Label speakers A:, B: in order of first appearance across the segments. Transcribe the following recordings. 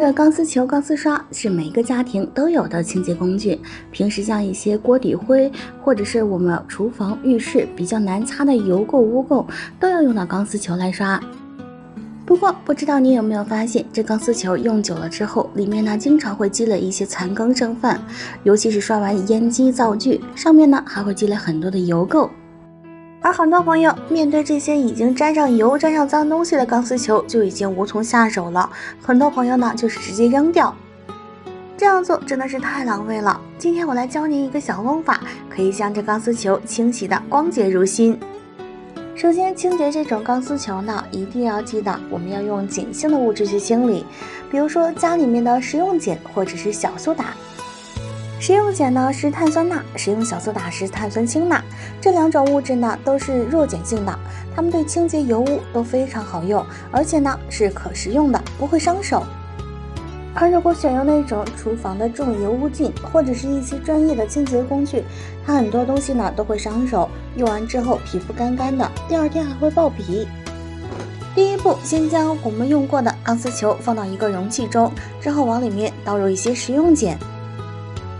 A: 这钢丝球、钢丝刷是每个家庭都有的清洁工具。平时像一些锅底灰，或者是我们厨房、浴室比较难擦的油垢、污垢，都要用到钢丝球来刷。不过，不知道你有没有发现，这钢丝球用久了之后，里面呢经常会积累一些残羹剩饭，尤其是刷完烟机、灶具，上面呢还会积累很多的油垢。而很多朋友面对这些已经沾上油、沾上脏东西的钢丝球，就已经无从下手了。很多朋友呢，就是直接扔掉。这样做真的是太浪费了。今天我来教您一个小方法，可以将这钢丝球清洗的光洁如新。首先，清洁这种钢丝球呢，一定要记得我们要用碱性的物质去清理，比如说家里面的食用碱或者是小苏打。食用碱呢是碳酸钠，食用小苏打是碳酸氢钠，这两种物质呢都是弱碱性的，它们对清洁油污都非常好用，而且呢是可食用的，不会伤手。而如果选用那种厨房的重油污剂或者是一些专业的清洁工具，它很多东西呢都会伤手，用完之后皮肤干干的，第二天还会爆皮。第一步，先将我们用过的钢丝球放到一个容器中，之后往里面倒入一些食用碱。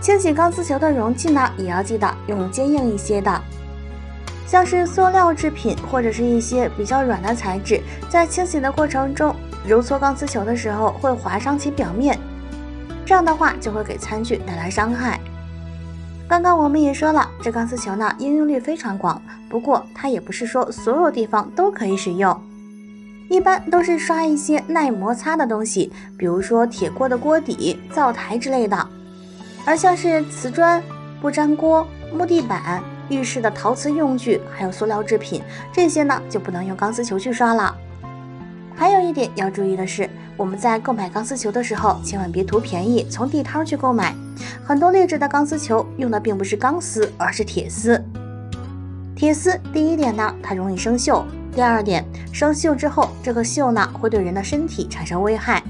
A: 清洗钢丝球的容器呢，也要记得用坚硬一些的，像是塑料制品或者是一些比较软的材质，在清洗的过程中揉搓钢丝球的时候会划伤其表面，这样的话就会给餐具带来伤害。刚刚我们也说了，这钢丝球呢应用率非常广，不过它也不是说所有地方都可以使用，一般都是刷一些耐摩擦的东西，比如说铁锅的锅底、灶台之类的。而像是瓷砖、不粘锅、木地板、浴室的陶瓷用具，还有塑料制品，这些呢就不能用钢丝球去刷了。还有一点要注意的是，我们在购买钢丝球的时候，千万别图便宜从地摊去购买，很多劣质的钢丝球用的并不是钢丝，而是铁丝。铁丝第一点呢，它容易生锈；第二点，生锈之后，这个锈呢会对人的身体产生危害。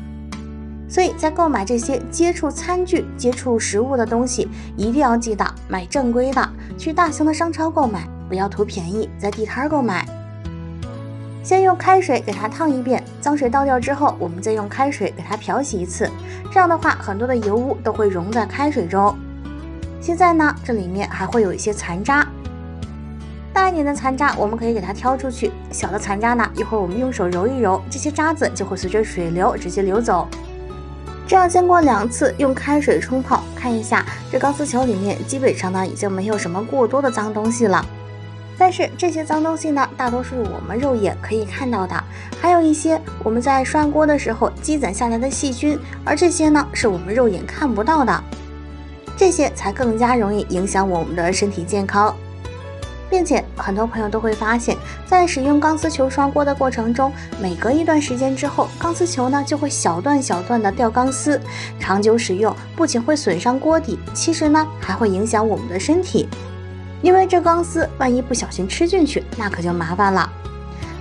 A: 所以在购买这些接触餐具、接触食物的东西，一定要记得买正规的，去大型的商超购买，不要图便宜在地摊购买。先用开水给它烫一遍，脏水倒掉之后，我们再用开水给它漂洗一次，这样的话很多的油污都会溶在开水中。现在呢，这里面还会有一些残渣，大一点的残渣我们可以给它挑出去，小的残渣呢，一会儿我们用手揉一揉，这些渣子就会随着水流直接流走。这样经过2次用开水冲泡，看一下这钢丝球里面基本上呢已经没有什么过多的脏东西了。但是这些脏东西呢，大多数我们肉眼可以看到的，还有一些我们在刷锅的时候积攒下来的细菌，而这些呢是我们肉眼看不到的，这些才更加容易影响我们的身体健康。并且很多朋友都会发现，在使用钢丝球刷锅的过程中，每隔一段时间之后，钢丝球呢就会小段小段的掉钢丝，长久使用不仅会损伤锅底，其实呢还会影响我们的身体，因为这钢丝万一不小心吃进去，那可就麻烦了。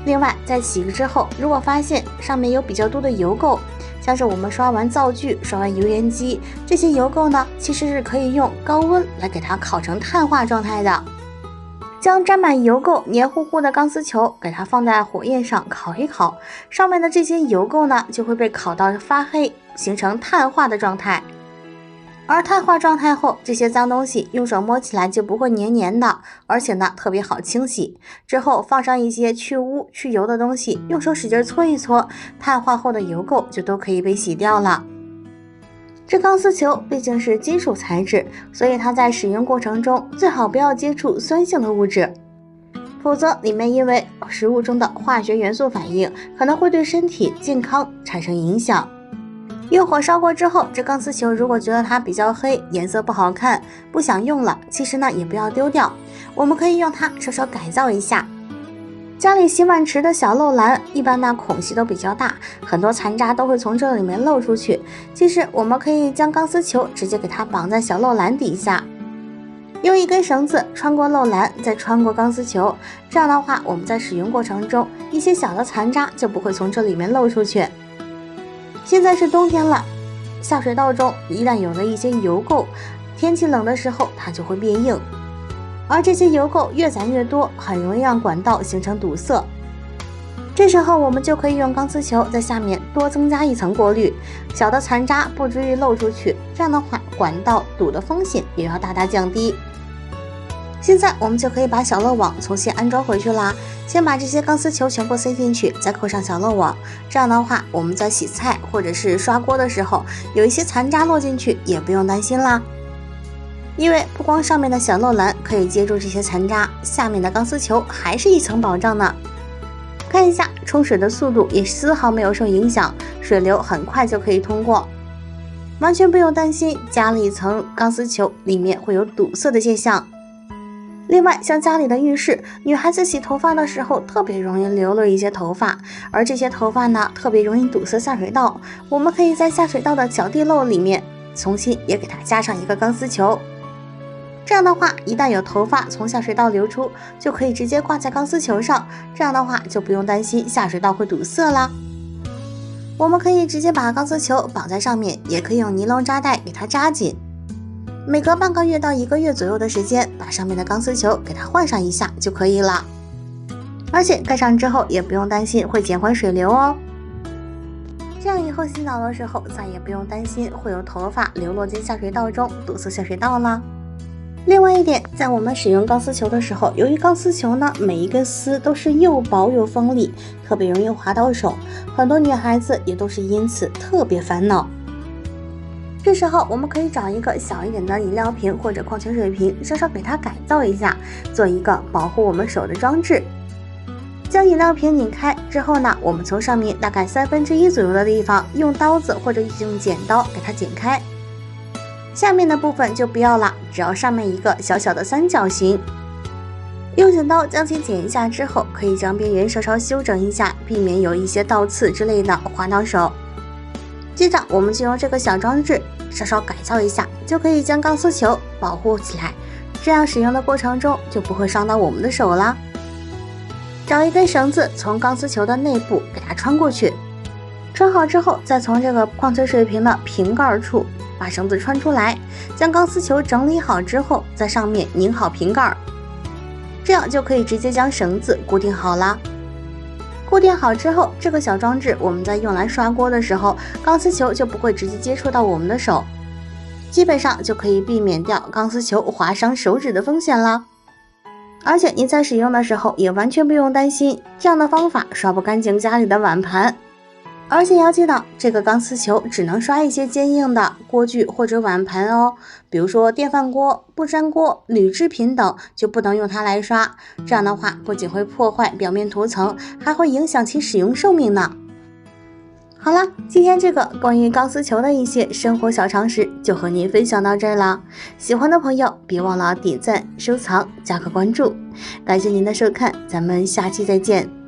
A: 另外在洗之后，如果发现上面有比较多的油垢，像是我们刷完灶具、刷完油烟机，这些油垢呢其实是可以用高温来给它烤成碳化状态的。将沾满油垢、黏糊糊的钢丝球给它放在火焰上烤一烤，上面的这些油垢呢就会被烤到发黑，形成碳化的状态。而碳化状态后，这些脏东西用手摸起来就不会黏黏的，而且呢特别好清洗。之后放上一些去污去油的东西，用手使劲搓一搓，碳化后的油垢就都可以被洗掉了。这钢丝球毕竟是金属材质，所以它在使用过程中最好不要接触酸性的物质，否则里面因为食物中的化学元素反应，可能会对身体健康产生影响。用火烧过之后，这钢丝球如果觉得它比较黑，颜色不好看，不想用了，其实呢也不要丢掉，我们可以用它稍稍改造一下。家里洗碗池的小漏篮，一般呢孔隙都比较大，很多残渣都会从这里面漏出去。其实我们可以将钢丝球直接给它绑在小漏篮底下，用一根绳子穿过漏篮，再穿过钢丝球，这样的话我们在使用过程中，一些小的残渣就不会从这里面漏出去。现在是冬天了，下水道中一旦有了一些油垢，天气冷的时候它就会变硬，而这些油垢越攒越多，很容易让管道形成堵塞。这时候我们就可以用钢丝球在下面多增加一层过滤，小的残渣不至于漏出去，这样的话管道堵的风险也要大大降低。现在我们就可以把小漏网重新安装回去啦。先把这些钢丝球全部塞进去，再扣上小漏网，这样的话我们在洗菜或者是刷锅的时候，有一些残渣落进去也不用担心啦。因为不光上面的小漏篮可以接住这些残渣，下面的钢丝球还是一层保障呢。看一下冲水的速度也丝毫没有受影响，水流很快就可以通过，完全不用担心加了一层钢丝球里面会有堵塞的现象。另外，像家里的浴室，女孩子洗头发的时候特别容易流落一些头发，而这些头发呢特别容易堵塞下水道，我们可以在下水道的小地漏里面重新也给它加上一个钢丝球。这样的话，一旦有头发从下水道流出，就可以直接挂在钢丝球上，这样的话就不用担心下水道会堵塞啦。我们可以直接把钢丝球绑在上面，也可以用尼龙扎带给它扎紧。每隔半个月到1个月左右的时间，把上面的钢丝球给它换上一下就可以了。而且盖上之后也不用担心会减缓水流哦。这样以后洗澡的时候再也不用担心会有头发流落进下水道中，堵塞下水道了。另外一点，在我们使用钢丝球的时候，由于钢丝球呢每一根丝都是又薄又锋利，特别容易划到手，很多女孩子也都是因此特别烦恼。这时候我们可以找一个小一点的饮料瓶或者矿泉水瓶，稍稍给它改造一下，做一个保护我们手的装置。将饮料瓶拧开之后呢，我们从上面大概1/3左右的地方用刀子或者用剪刀给它剪开，下面的部分就不要了，只要上面一个小小的三角形。用剪刀将其剪一下之后，可以将边缘稍稍修整一下，避免有一些倒刺之类的划到手。接着我们就用这个小装置稍稍改造一下，就可以将钢丝球保护起来，这样使用的过程中就不会伤到我们的手啦。找一根绳子从钢丝球的内部给它穿过去，穿好之后再从这个矿泉水瓶的瓶盖处把绳子穿出来，将钢丝球整理好之后，在上面拧好瓶盖，这样就可以直接将绳子固定好啦。固定好之后，这个小装置我们在用来刷锅的时候，钢丝球就不会直接接触到我们的手，基本上就可以避免掉钢丝球划伤手指的风险了。而且你在使用的时候也完全不用担心这样的方法刷不干净家里的碗盘。而且要记得，这个钢丝球只能刷一些坚硬的锅具或者碗盘哦，比如说电饭锅、不粘锅、铝制品等就不能用它来刷，这样的话不仅会破坏表面涂层，还会影响其使用寿命呢。好了，今天这个关于钢丝球的一些生活小常识就和您分享到这儿了。喜欢的朋友别忘了点赞、收藏、加个关注。感谢您的收看，咱们下期再见。